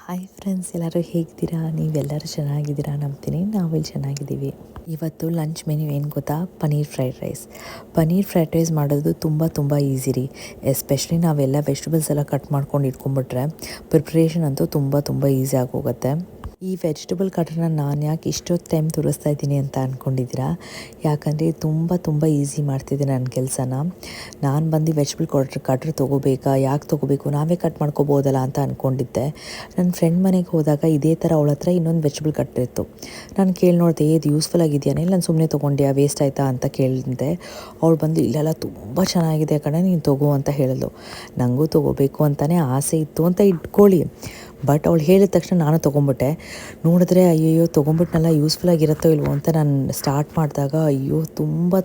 Hi friends, ಎಲ್ಲರೂ ಹೇಗಿದ್ದೀರಾ? ನೀವೆಲ್ಲರೂ ಚೆನ್ನಾಗಿದ್ದೀರಾ ನಂಬ್ತೀನಿ. ನಾವಿಲ್ಲಿ ಚೆನ್ನಾಗಿದ್ದೀವಿ. ಇವತ್ತು ಲಂಚ್ ಮೆನ್ಯೂ ಏನು ಗೊತ್ತಾ? Paneer fried rice. Paneer fried rice ಮಾಡೋದು ತುಂಬ ಈಸಿ ರೀ. ಎಸ್ಪೆಷಲಿ ನಾವೆಲ್ಲ ವೆಜಿಟೇಬಲ್ಸ್ ಎಲ್ಲ ಕಟ್ ಮಾಡ್ಕೊಂಡು ಇಟ್ಕೊಂಡ್ಬಿಟ್ರೆ ಪ್ರಿಪ್ರೇಷನ್ ಅಂತೂ ತುಂಬ ಈಸಿ ಆಗೋಗುತ್ತೆ. ಈ ವೆಜಿಟೇಬಲ್ ಕಟ್ರನ್ನ ನಾನು ಯಾಕೆ ಇಷ್ಟೊತ್ತು ಟೈಮ್ ತೋರಿಸ್ತಾ ಇದ್ದೀನಿ ಅಂತ ಅಂದ್ಕೊಂಡಿದ್ದೀರಾ? ಯಾಕಂದರೆ ತುಂಬ ಈಸಿ ಮಾಡ್ತಿದ್ದೆ ನನ್ನ ಕೆಲಸನ. ನಾನು ಬಂದು ವೆಜಿಟೇಬಲ್ ಕಟ್ರ್ ತೊಗೋಬೇಕಾ, ಯಾಕೆ ತೊಗೋಬೇಕು, ನಾವೇ ಕಟ್ ಮಾಡ್ಕೋಬೋದಲ್ಲ ಅಂತ ಅಂದ್ಕೊಂಡಿದ್ದೆ. ನನ್ನ ಫ್ರೆಂಡ್ ಮನೆಗೆ ಹೋದಾಗ ಇದೇ ಥರ ಅವಳ ಹತ್ರ ಇನ್ನೊಂದು ವೆಜಿಟೇಬಲ್ ಕಟ್ರ್ ಇತ್ತು. ನಾನು ಕೇಳಿ ನೋಡಿದೆ, ಇದು ಯೂಸ್ಫುಲ್ ಆಗಿದೆಯಾ, ಇಲ್ಲ ನಾನು ಸುಮ್ಮನೆ ತೊಗೊಂಡ್ಯಾ, ವೇಸ್ಟ್ ಆಯಿತಾ ಅಂತ ಕೇಳಿದೆ. ಅವಳು ಬಂದು ಇಲ್ಲೆಲ್ಲ ತುಂಬ ಚೆನ್ನಾಗಿದೆ ಕಣೆ, ನೀನು ತೊಗೋ ಅಂತ ಹೇಳಿದ್ಲು. ನನಗೂ ತೊಗೋಬೇಕು ಅಂತಲೇ ಆಸೆ ಇತ್ತು ಅಂತ ಇಟ್ಕೊಳ್ಳಿ. ಬಟ್ ಅವಳು ಹೇಳಿದ ತಕ್ಷಣ ನಾನು ತೊಗೊಂಬಿಟ್ಟೆ. ನೋಡಿದ್ರೆ ಅಯ್ಯೋ ತೊಗೊಂಬಿಟ್ನಲ್ಲ, ಯೂಸ್ಫುಲ್ ಆಗಿರುತ್ತೋ ಇಲ್ವೋ ಅಂತ ನಾನು ಸ್ಟಾರ್ಟ್ ಮಾಡಿದಾಗ ಅಯ್ಯೋ ತುಂಬ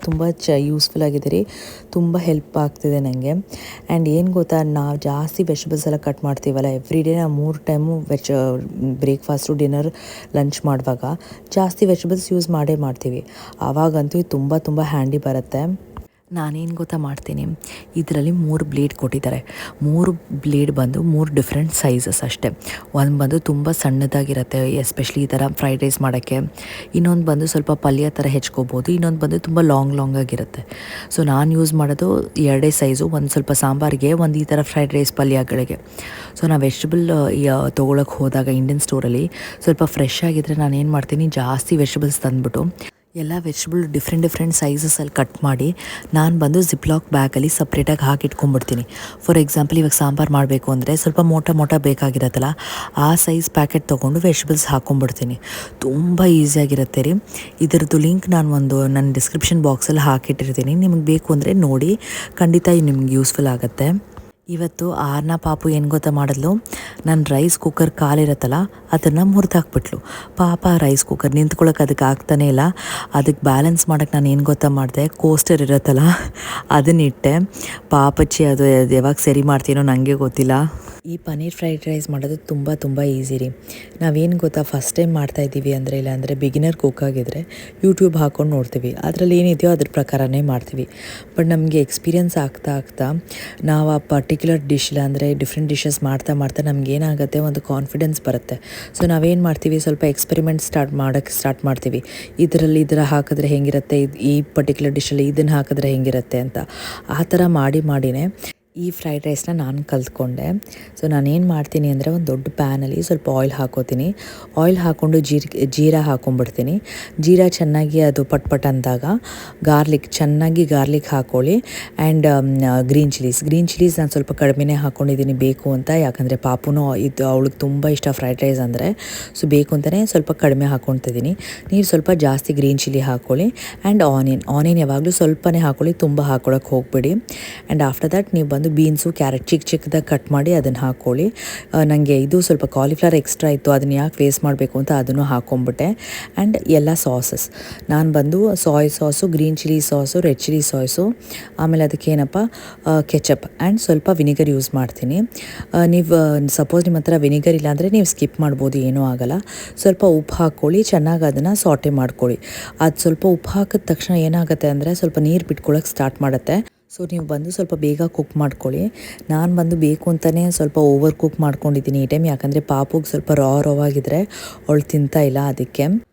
ಯೂಸ್ಫುಲ್ ಆಗಿದೆ ರೀ. ತುಂಬ ಹೆಲ್ಪ್ ಆಗ್ತಿದೆ ನನಗೆ. ಆ್ಯಂಡ್ ಏನು ಗೊತ್ತಾ, ನಾವು ಜಾಸ್ತಿ ವೆಜಿಟೇಬಲ್ಸ್ ಎಲ್ಲ ಕಟ್ ಮಾಡ್ತೀವಲ್ಲ ಎವ್ರಿ ಡೇ. ನಾವು 3 ಟೈಮು ಬ್ರೇಕ್ಫಾಸ್ಟು, ಡಿನ್ನರ್, ಲಂಚ್ ಮಾಡುವಾಗ ಜಾಸ್ತಿ ವೆಜಿಟೇಬಲ್ಸ್ ಯೂಸ್ ಮಾಡ್ತೀವಿ. ಆವಾಗಂತೂ ಇದು ತುಂಬ ಹ್ಯಾಂಡಿ ಬರುತ್ತೆ. ನಾನೇನು ಗೊತ್ತಾ ಮಾಡ್ತೀನಿ, ಇದರಲ್ಲಿ 3 ಬ್ಲೇಡ್ ಕೊಟ್ಟಿದ್ದಾರೆ. 3 ಬ್ಲೇಡ್ ಬಂದು 3 ಡಿಫ್ರೆಂಟ್ ಸೈಜಸ್ ಅಷ್ಟೇ. ಒಂದು ಬಂದು ತುಂಬ ಸಣ್ಣದಾಗಿರುತ್ತೆ, ಎಸ್ಪೆಷಲಿ ಈ ಥರ ಫ್ರೈಡ್ ರೈಸ್ ಮಾಡೋಕ್ಕೆ. ಇನ್ನೊಂದು ಬಂದು ಸ್ವಲ್ಪ ಪಲ್ಯ ಥರ ಹೆಚ್ಕೋಬೋದು. ಇನ್ನೊಂದು ಬಂದು ತುಂಬ ಲಾಂಗ್ ಆಗಿರುತ್ತೆ. ಸೊ ನಾನು ಯೂಸ್ ಮಾಡೋದು 2 ಸೈಜು. ಒಂದು ಸ್ವಲ್ಪ ಸಾಂಬಾರಿಗೆ, ಒಂದು ಈ ಥರ ಫ್ರೈಡ್ ರೈಸ್ ಪಲ್ಯಗಳಿಗೆ. ಸೊ ನಾವು ವೆಜಿಟೇಬಲ್ ತೊಗೊಳಕ್ಕೆ ಹೋದಾಗ ಇಂಡಿಯನ್ ಸ್ಟೋರಲ್ಲಿ ಸ್ವಲ್ಪ ಫ್ರೆಶ್ ಆಗಿದ್ದರೆ ನಾನು ಏನು ಮಾಡ್ತೀನಿ, ಜಾಸ್ತಿ ವೆಜಿಟೇಬಲ್ಸ್ ತಂದುಬಿಟ್ಟು ಎಲ್ಲ ವೆಜಿಟೇಬಲ್ ಡಿಫ್ರೆಂಟ್ ಸೈಜಸಲ್ಲಿ ಕಟ್ ಮಾಡಿ ನಾನು ಬಂದು ಜಿಪ್ಲಾಕ್ ಬ್ಯಾಗಲ್ಲಿ ಸಪ್ರೇಟಾಗಿ ಹಾಕಿಟ್ಕೊಂಡ್ಬಿಡ್ತೀನಿ. ಫಾರ್ ಎಕ್ಸಾಂಪಲ್, ಇವಾಗ ಸಾಂಬಾರು ಮಾಡಬೇಕು ಅಂದರೆ ಸ್ವಲ್ಪ ಮೋಟ ಬೇಕಾಗಿರತ್ತಲ್ಲ, ಆ ಸೈಜ್ ಪ್ಯಾಕೆಟ್ ತೊಗೊಂಡು ವೆಜಿಟೇಬಲ್ಸ್ ಹಾಕ್ಕೊಂಡ್ಬಿಡ್ತೀನಿ. ತುಂಬ ಈಸಿಯಾಗಿರುತ್ತೆ ರೀ. ಇದರದ್ದು ಲಿಂಕ್ ನಾನು ನನ್ನ ಡಿಸ್ಕ್ರಿಪ್ಷನ್ ಬಾಕ್ಸಲ್ಲಿ ಹಾಕಿಟ್ಟಿರ್ತೀನಿ. ನಿಮಗೆ ಬೇಕು ಅಂದರೆ ನೋಡಿ, ಖಂಡಿತ ನಿಮ್ಗೆ ಯೂಸ್ಫುಲ್ ಆಗುತ್ತೆ. ಇವತ್ತು ಆರ್ನ ಪಾಪು ಏನು ಗೊತ್ತಾ ಮಾಡಿದ್ಲು, ನನ್ನ ರೈಸ್ ಕುಕ್ಕರ್ ಕಾಲಿರುತ್ತಲ್ಲ ಅದನ್ನು ಮುರಿದಾಕ್ಬಿಟ್ಲು. ಪಾಪ ರೈಸ್ ಕುಕ್ಕರ್ ನಿಂತ್ಕೊಳ್ಳೋಕೆ ಅದಕ್ಕೆ ಆಗ್ತಾನೇ ಇಲ್ಲ. ಅದಕ್ಕೆ ಬ್ಯಾಲೆನ್ಸ್ ಮಾಡೋಕ್ಕೆ ನಾನು ಏನು ಗೊತ್ತಾ ಮಾಡಿದೆ, ಕೋಸ್ಟರ್ ಇರುತ್ತಲ್ಲ ಅದನ್ನಿಟ್ಟೆ. ಪಾಪಚ್ಚಿ ಅದು ಯಾವಾಗ ಸರಿ ಮಾಡ್ತೀನೋ ನನಗೆ ಗೊತ್ತಿಲ್ಲ. ಈ ಪನ್ನೀರ್ ಫ್ರೈಡ್ ರೈಸ್ ಮಾಡೋದು ತುಂಬ ಈಸಿ ರೀ. ನಾವೇನು ಗೊತ್ತಾ, ಫಸ್ಟ್ ಟೈಮ್ ಮಾಡ್ತಾಯಿದ್ದೀವಿ ಅಂದರೆ, ಇಲ್ಲಾಂದರೆ ಬಿಗಿನರ್ ಕುಕ್ ಆಗಿದ್ರೆ ಯೂಟ್ಯೂಬ್ ಹಾಕ್ಕೊಂಡು ನೋಡ್ತೀವಿ, ಅದರಲ್ಲಿ ಏನಿದೆಯೋ ಅದ್ರ ಪ್ರಕಾರನೇ ಮಾಡ್ತೀವಿ. ಬಟ್ ನಮಗೆ ಎಕ್ಸ್ಪೀರಿಯನ್ಸ್ ಆಗ್ತಾ ನಾವು ಆ ಪರ್ಟಿಕ್ಯುಲರ್ ಡಿಶ್, ಇಲ್ಲಾಂದರೆ ಡಿಫ್ರೆಂಟ್ ಡಿಶಸ್ ಮಾಡ್ತಾ ನಮ್ಗೆ ಏನಾಗುತ್ತೆ, ಒಂದು ಕಾನ್ಫಿಡೆನ್ಸ್ ಬರುತ್ತೆ. ಸೊ ನಾವೇನು ಮಾಡ್ತೀವಿ, ಸ್ವಲ್ಪ ಎಕ್ಸ್ಪೆರಿಮೆಂಟ್ ಸ್ಟಾರ್ಟ್ ಮಾಡ್ತೀವಿ. ಇದರಲ್ಲಿ ಹಾಕಿದ್ರೆ ಹೆಂಗಿರುತ್ತೆ, ಈ ಪರ್ಟಿಕ್ಯುಲರ್ ಡಿಶಲ್ಲಿ ಇದನ್ನು ಹಾಕಿದ್ರೆ ಹೆಂಗಿರುತ್ತೆ ಅಂತ. ಆ ಥರ ಮಾಡಿನೇ ಈ ಫ್ರೈಡ್ ರೈಸ್ನ ನಾನು ಕಲ್ತ್ಕೊಂಡೆ. ಸೊ ನಾನೇನು ಮಾಡ್ತೀನಿ ಅಂದರೆ, ಒಂದು ದೊಡ್ಡ ಪ್ಯಾನಲ್ಲಿ ಸ್ವಲ್ಪ ಆಯಿಲ್ ಹಾಕೋತೀನಿ. ಆಯಿಲ್ ಹಾಕ್ಕೊಂಡು ಜೀರಾ ಹಾಕ್ಕೊಂಡ್ಬಿಡ್ತೀನಿ. ಜೀರಾ ಚೆನ್ನಾಗಿ ಅದು ಪಟ್ ಅಂದಾಗ ಚೆನ್ನಾಗಿ ಗಾರ್ಲಿಕ್ ಹಾಕ್ಕೊಳ್ಳಿ. ಆ್ಯಂಡ್ ಗ್ರೀನ್ ಚಿಲ್ಲೀಸ್ ನಾನು ಸ್ವಲ್ಪ ಕಡಿಮೆನೇ ಹಾಕ್ಕೊಂಡಿದ್ದೀನಿ ಬೇಕು ಅಂತ. ಯಾಕಂದರೆ ಪಾಪುನೂ ಇದು ಅವಳಿಗೆ ತುಂಬ ಇಷ್ಟ ಫ್ರೈಡ್ ರೈಸ್ ಅಂದರೆ. ಸೊ ಬೇಕು ಅಂತಲೇ ಸ್ವಲ್ಪ ಕಡಿಮೆ ಹಾಕ್ಕೊತಿದ್ದೀನಿ. ನೀವು ಸ್ವಲ್ಪ ಜಾಸ್ತಿ ಗ್ರೀನ್ ಚಿಲ್ಲಿ ಹಾಕ್ಕೊಳ್ಳಿ. ಆ್ಯಂಡ್ ಆನಿಯನ್ ಯಾವಾಗಲೂ ಸ್ವಲ್ಪನೇ ಹಾಕ್ಕೊಳ್ಳಿ, ತುಂಬ ಹಾಕ್ಕೊಳಕ್ಕೆ ಹೋಗಬೇಡಿ. ಆ್ಯಂಡ್ ಆಫ್ಟರ್ ದ್ಯಾಟ್ ನೀವು ಬಂದು ಬೀನ್ಸು, ಕ್ಯಾರೆಟ್ ಚಿಕ್ಕದಾಗಿ ಕಟ್ ಮಾಡಿ ಅದನ್ನು ಹಾಕ್ಕೊಳ್ಳಿ. ನನಗೆ ಇದು ಸ್ವಲ್ಪ ಕಾಲಿಫ್ಲವರ್ ಎಕ್ಸ್ಟ್ರಾ ಇತ್ತು, ಅದನ್ನು ಯಾಕೆ ವೇಸ್ಟ್ ಮಾಡಬೇಕು ಅಂತ ಅದನ್ನು ಹಾಕ್ಕೊಂಬಿಟ್ಟೆ. ಆ್ಯಂಡ್ ಎಲ್ಲ ಸಾಸಸ್ ನಾನು ಬಂದು soy sauce, green chilli sauce, red chilli sauce, ಆಮೇಲೆ ಅದಕ್ಕೇನಪ್ಪ ಕೆಚಪ್ ಆ್ಯಂಡ್ ಸ್ವಲ್ಪ ವಿನಿಗರ್ ಯೂಸ್ ಮಾಡ್ತೀನಿ. ನೀವು ಸಪೋಸ್ ನಿಮ್ಮ ಹತ್ರ ವಿನಿಗರ್ ಇಲ್ಲಾಂದರೆ ನೀವು ಸ್ಕಿಪ್ ಮಾಡ್ಬೋದು, ಏನೂ ಆಗೋಲ್ಲ. ಸ್ವಲ್ಪ ಉಪ್ಪು ಹಾಕ್ಕೊಳ್ಳಿ, ಚೆನ್ನಾಗಿ ಅದನ್ನು ಸಾಟೆ ಮಾಡ್ಕೊಳ್ಳಿ. ಅದು ಸ್ವಲ್ಪ ಉಪ್ಪು ಹಾಕಿದ ತಕ್ಷಣ ಏನಾಗುತ್ತೆ ಅಂದರೆ ಸ್ವಲ್ಪ ನೀರು ಬಿಟ್ಕೊಳ್ಳೋಕೆ ಸ್ಟಾರ್ಟ್ ಮಾಡುತ್ತೆ. ಸೊ ನೀವು ಬಂದು ಸ್ವಲ್ಪ ಬೇಗ ಕುಕ್ ಮಾಡ್ಕೊಳ್ಳಿ. ನಾನು ಬಂದು ಬೇಕು ಅಂತಲೇ ಸ್ವಲ್ಪ ಓವರ್ ಕುಕ್ ಮಾಡ್ಕೊಂಡಿದ್ದೀನಿ ಈ ಟೈಮ್. ಯಾಕಂದರೆ ಪಾಪುಗೆ ಸ್ವಲ್ಪ ರಾ ಆಗಿದ್ರೆ ಅವಳು ತಿಂತಾ ಇಲ್ಲ, ಅದಕ್ಕೆ.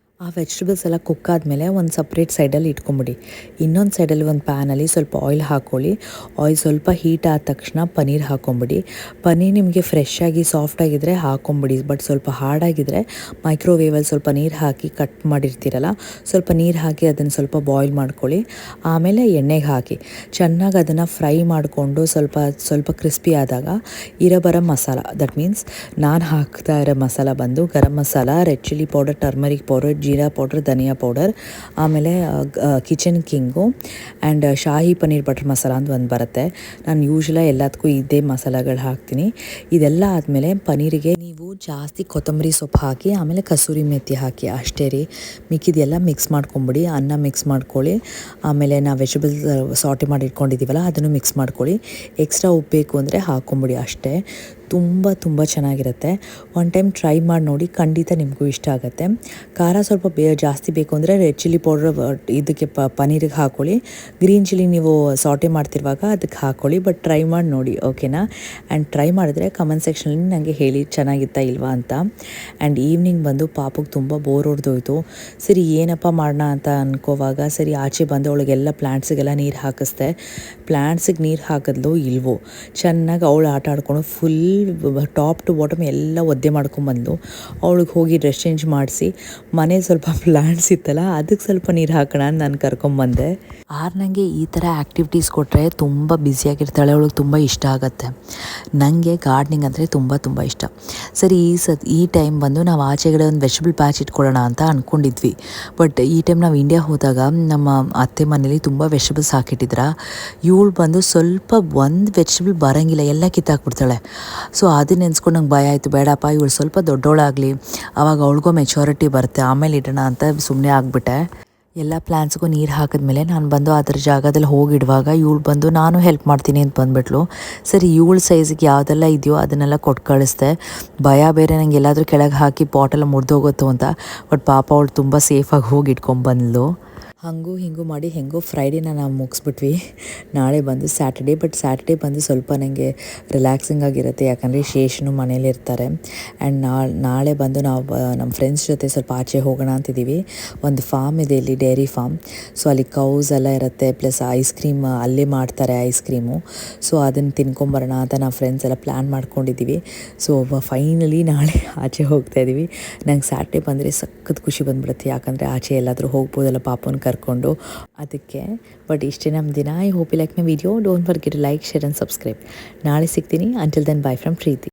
ಆ ವೆಜಿಟೇಬಲ್ಸ್ ಎಲ್ಲ ಕುಕ್ ಆದಮೇಲೆ ಒಂದು ಸಪ್ರೇಟ್ ಸೈಡಲ್ಲಿ ಇಟ್ಕೊಂಬಿಡಿ. ಇನ್ನೊಂದು ಸೈಡಲ್ಲಿ ಒಂದು ಪ್ಯಾನಲ್ಲಿ ಸ್ವಲ್ಪ ಆಯಿಲ್ ಹಾಕ್ಕೊಳ್ಳಿ. ಆಯಿಲ್ ಸ್ವಲ್ಪ ಹೀಟ್ ಆದ ತಕ್ಷಣ ಪನ್ನೀರ್ ಹಾಕ್ಕೊಂಬಿಡಿ. ಪನ್ನೀರ್ ನಿಮಗೆ ಫ್ರೆಶ್ ಆಗಿ ಸಾಫ್ಟ್ ಆಗಿದ್ದರೆ ಹಾಕ್ಕೊಂಬಿಡಿ. ಬಟ್ ಸ್ವಲ್ಪ ಹಾರ್ಡಾಗಿದ್ದರೆ ಮೈಕ್ರೋವೇವಲ್ಲಿ ಸ್ವಲ್ಪ ನೀರು ಹಾಕಿ ಕಟ್ ಮಾಡಿರ್ತೀರಲ್ಲ, ಸ್ವಲ್ಪ ನೀರು ಹಾಕಿ ಅದನ್ನು ಸ್ವಲ್ಪ ಬಾಯ್ಲ್ ಮಾಡ್ಕೊಳ್ಳಿ. ಆಮೇಲೆ ಎಣ್ಣೆಗೆ ಹಾಕಿ ಚೆನ್ನಾಗಿ ಅದನ್ನು ಫ್ರೈ ಮಾಡಿಕೊಂಡು ಸ್ವಲ್ಪ ಕ್ರಿಸ್ಪಿ ಆದಾಗ ಇರೋ ಮಸಾಲ, ದಟ್ ಮೀನ್ಸ್ ನಾನು ಹಾಕ್ತಾ ಇರೋ ಮಸಾಲ ಬಂದು garam masala, red chilli powder, turmeric powder, ಜೀರಾ ಪೌಡರ್, ಧನಿಯಾ ಪೌಡರ್, ಆಮೇಲೆ kitchen king and shahi paneer butter masala ಅಂತ ಒಂದು ಬರುತ್ತೆ. ನಾನು ಯೂಶ್ವಲಾಗಿ ಎಲ್ಲದಕ್ಕೂ ಇದೇ ಮಸಾಲೆಗಳು ಹಾಕ್ತೀನಿ. ಇದೆಲ್ಲ ಆದಮೇಲೆ ಪನ್ನೀರಿಗೆ ನೀವು ಜಾಸ್ತಿ ಕೊತ್ತಂಬರಿ ಸೊಪ್ಪು ಹಾಕಿ, ಆಮೇಲೆ ಕಸೂರಿ ಮೆಥಿ ಹಾಕಿ, ಅಷ್ಟೇ ರೀ. ಮಿಕ್ಕಿದೆಲ್ಲ ಮಿಕ್ಸ್ ಮಾಡ್ಕೊಂಬಿಡಿ. ಅನ್ನ ಮಿಕ್ಸ್ ಮಾಡ್ಕೊಳ್ಳಿ. ಆಮೇಲೆ ನಾವು ವೆಜಿಟೇಬಲ್ಸ್ ಸಾಟೆ ಮಾಡಿ ಇಟ್ಕೊಂಡಿದ್ದೀವಲ್ಲ ಅದನ್ನು ಮಿಕ್ಸ್ ಮಾಡ್ಕೊಳ್ಳಿ. ಎಕ್ಸ್ಟ್ರಾ ಉಪ್ಪು ಬೇಕು ಅಂದರೆ ಹಾಕ್ಕೊಂಬಿಡಿ, ಅಷ್ಟೇ. ತುಂಬ ಚೆನ್ನಾಗಿರುತ್ತೆ. ಒನ್ ಟೈಮ್ ಟ್ರೈ ಮಾಡಿ ನೋಡಿ, ಖಂಡಿತ ನಿಮಗೂ ಇಷ್ಟ ಆಗುತ್ತೆ. ಖಾರ ಸ್ವಲ್ಪ ಜಾಸ್ತಿ ಬೇಕು ಅಂದರೆ ರೆಡ್ ಚಿಲ್ಲಿ ಪೌಡ್ರ್ ಇದಕ್ಕೆ ಪನ್ನೀರಿಗೆ ಹಾಕ್ಕೊಳ್ಳಿ. ಗ್ರೀನ್ ಚಿಲ್ಲಿ ನೀವು ಸಾಟೆ ಮಾಡ್ತಿರುವಾಗ ಅದಕ್ಕೆ ಹಾಕ್ಕೊಳ್ಳಿ. ಬಟ್ ಟ್ರೈ ಮಾಡಿ ನೋಡಿ, ಓಕೆನಾ? ಆ್ಯಂಡ್ ಟ್ರೈ ಮಾಡಿದ್ರೆ ಕಮೆಂಟ್ ಸೆಕ್ಷನಲ್ಲಿ ನನಗೆ ಹೇಳಿ ಚೆನ್ನಾಗಿತ್ತಾ ಇಲ್ವಾ ಅಂತ. ಆ್ಯಂಡ್ ಈವ್ನಿಂಗ್ ಬಂದು ಪಾಪಗೆ ತುಂಬ ಬೋರ್ ಹೊಡೆದೋಯ್ತು. ಸರಿ ಏನಪ್ಪ ಮಾಡೋಣ ಅಂತ ಅನ್ಕೋವಾಗ ಸರಿ ಆಚೆ ಬಂದು ಅವಳಿಗೆಲ್ಲ ಪ್ಲ್ಯಾಂಟ್ಸಿಗೆಲ್ಲ ನೀರು ಹಾಕಿಸ್ದೆ. ಪ್ಲ್ಯಾಂಟ್ಸಿಗೆ ನೀರು ಹಾಕಿದ್ಲು ಇಲ್ವೋ, ಚೆನ್ನಾಗಿ ಅವಳು ಆಟ ಆಡ್ಕೊಂಡು ಫುಲ್ ಟಾಪ್ ಟು ಬಾಟಮ್ ಎಲ್ಲ ಒದ್ದೆ ಮಾಡ್ಕೊಂಬಂದು ಅವಳಿಗೆ ಹೋಗಿ ಡ್ರೆಸ್ ಚೇಂಜ್ ಮಾಡಿಸಿ ಮನೇಲಿ ಸ್ವಲ್ಪ ಪ್ಲ್ಯಾಂಟ್ಸ್ ಇತ್ತಲ್ಲ ಅದಕ್ಕೆ ಸ್ವಲ್ಪ ನೀರು ಹಾಕೋಣ ಅಂತ ನಾನು ಕರ್ಕೊಂಬಂದೆ. ನನಗೆ ಈ ಥರ ಆ್ಯಕ್ಟಿವಿಟೀಸ್ ಕೊಟ್ಟರೆ ತುಂಬ ಬ್ಯುಸಿಯಾಗಿರ್ತಾಳೆ, ಅವಳಿಗೆ ತುಂಬ ಇಷ್ಟ ಆಗುತ್ತೆ. ನನಗೆ ಗಾರ್ಡ್ನಿಂಗ್ ಅಂದರೆ ತುಂಬ ಇಷ್ಟ. ಸರಿ ಈ ಟೈಮ್ ಬಂದು ನಾವು ಆಚೆಗಡೆ ಒಂದು ವೆಜಿಟಬಲ್ ಪ್ಯಾಚ್ ಇಟ್ಕೊಳ್ಳೋಣ ಅಂತ ಅಂದ್ಕೊಂಡಿದ್ವಿ. ಬಟ್ ಈ ಟೈಮ್ ನಾವು ಇಂಡಿಯಾ ಹೋದಾಗ ನಮ್ಮ ಅತ್ತೆ ಮನೇಲಿ ತುಂಬ ವೆಜಿಟಬಲ್ಸ್ ಹಾಕಿಟ್ಟಿದ್ರ. ಇವಳು ಬಂದು ಸ್ವಲ್ಪ ಒಂದು ವೆಜಿಟಬಲ್ ಬರೋಂಗಿಲ್ಲ, ಎಲ್ಲ ಕಿತ್ತಾಕ್ಬಿಡ್ತಾಳೆ. ಸೊ ಅದನ್ನ ನೆನೆಸ್ಕೊಂಡು ನಂಗೆ ಭಯ ಆಯಿತು, ಬೇಡಪ್ಪ ಇವಳು ಸ್ವಲ್ಪ ದೊಡ್ಡವಳಾಗಲಿ, ಆವಾಗ ಅವಳಿಗೂ ಮೆಚುರಿಟಿ ಬರುತ್ತೆ, ಆಮೇಲೆ ಇಡೋಣ ಅಂತ ಸುಮ್ಮನೆ ಆಗಿಬಿಟ್ಟೆ. ಎಲ್ಲ ಪ್ಲ್ಯಾನ್ಸ್ಗೂ ನೀರು ಹಾಕಿದ್ಮೇಲೆ ನಾನು ಬಂದು ಅದರ ಜಾಗದಲ್ಲಿ ಹೋಗಿಡುವಾಗ ಇವಳು ಬಂದು ನಾನು ಹೆಲ್ಪ್ ಮಾಡ್ತೀನಿ ಅಂತ ಬಂದುಬಿಟ್ಲು. ಸರಿ ಇವಳು ಸೈಜಿಗೆ ಯಾವುದೆಲ್ಲ ಇದೆಯೋ ಅದನ್ನೆಲ್ಲ ಕೊಟ್ಟು ಕಳಿಸ್ದೆ. ಭಯ ಬೇರೆ ನನಗೆ ಎಲ್ಲಾದರೂ ಕೆಳಗೆ ಹಾಕಿ ಪಾಟೆಲ್ಲ ಮುರಿದೋಗುತ್ತೋ ಅಂತ. ಬಟ್ ಪಾಪ ಅವಳು ತುಂಬ ಸೇಫಾಗಿ ಹೋಗಿ ಇಟ್ಕೊಂಡ್ಬಂದ್ಲು. ಹಾಗೂ ಹಿಂಗೂ ಮಾಡಿ ಹೆಂಗೋ ಫ್ರೈಡೇನ ನಾವು ಮುಗಿಸ್ಬಿಟ್ವಿ. ನಾಳೆ ಬಂದು ಸ್ಯಾಟರ್ಡೇ. ಬಟ್ ಸ್ಯಾಟರ್ಡೇ ಬಂದು ಸ್ವಲ್ಪ ನನಗೆ ರಿಲ್ಯಾಕ್ಸಿಂಗ್ ಆಗಿರುತ್ತೆ, ಯಾಕಂದರೆ ಶೇಷನು ಮನೇಲಿ ಇರ್ತಾರೆ. ಆ್ಯಂಡ್ ನಾಳೆ ಬಂದು ನಾವು ನಮ್ಮ ಫ್ರೆಂಡ್ಸ್ ಜೊತೆ ಸ್ವಲ್ಪ ಆಚೆ ಹೋಗೋಣ ಅಂತಿದ್ದೀವಿ. ಒಂದು ಫಾರ್ಮ್ ಇದೆ ಇಲ್ಲಿ, ಡೈರಿ ಫಾರ್ಮ್. ಸೊ ಅಲ್ಲಿ ಕೌಸ್ ಎಲ್ಲ ಇರುತ್ತೆ, ಪ್ಲಸ್ ಐಸ್ ಕ್ರೀಮ್ ಅಲ್ಲೇ ಮಾಡ್ತಾರೆ, ಐಸ್ ಕ್ರೀಮು. ಸೊ ಅದನ್ನು ತಿನ್ಕೊಂಬರೋಣ ಅಂತ ನಾವು ಫ್ರೆಂಡ್ಸ್ ಎಲ್ಲ ಪ್ಲ್ಯಾನ್ ಮಾಡ್ಕೊಂಡಿದ್ದೀವಿ. ಸೊ ಫೈನಲಿ ನಾಳೆ ಆಚೆ ಹೋಗ್ತಾ ಇದ್ದೀವಿ. ನಂಗೆ ಸ್ಯಾಟರ್ಡೇ ಬಂದರೆ ಸಖತ್ ಖುಷಿ ಬಂದುಬಿಡುತ್ತೆ, ಯಾಕಂದರೆ ಆಚೆ ಎಲ್ಲಾದರೂ ಹೋಗ್ಬೋದಲ್ಲ ಪಾಪನ ಕರ್ಕೊಂಡು, ಅದಕ್ಕೆ. ಬಟ್ ಇಷ್ಟೇ ನಮ್ಮ ದಿನ. I hope you like my video. Don't forget to like, share and subscribe. ನಾಳೆ ಸಿಗ್ತೀನಿ. Until then bye from Preethi.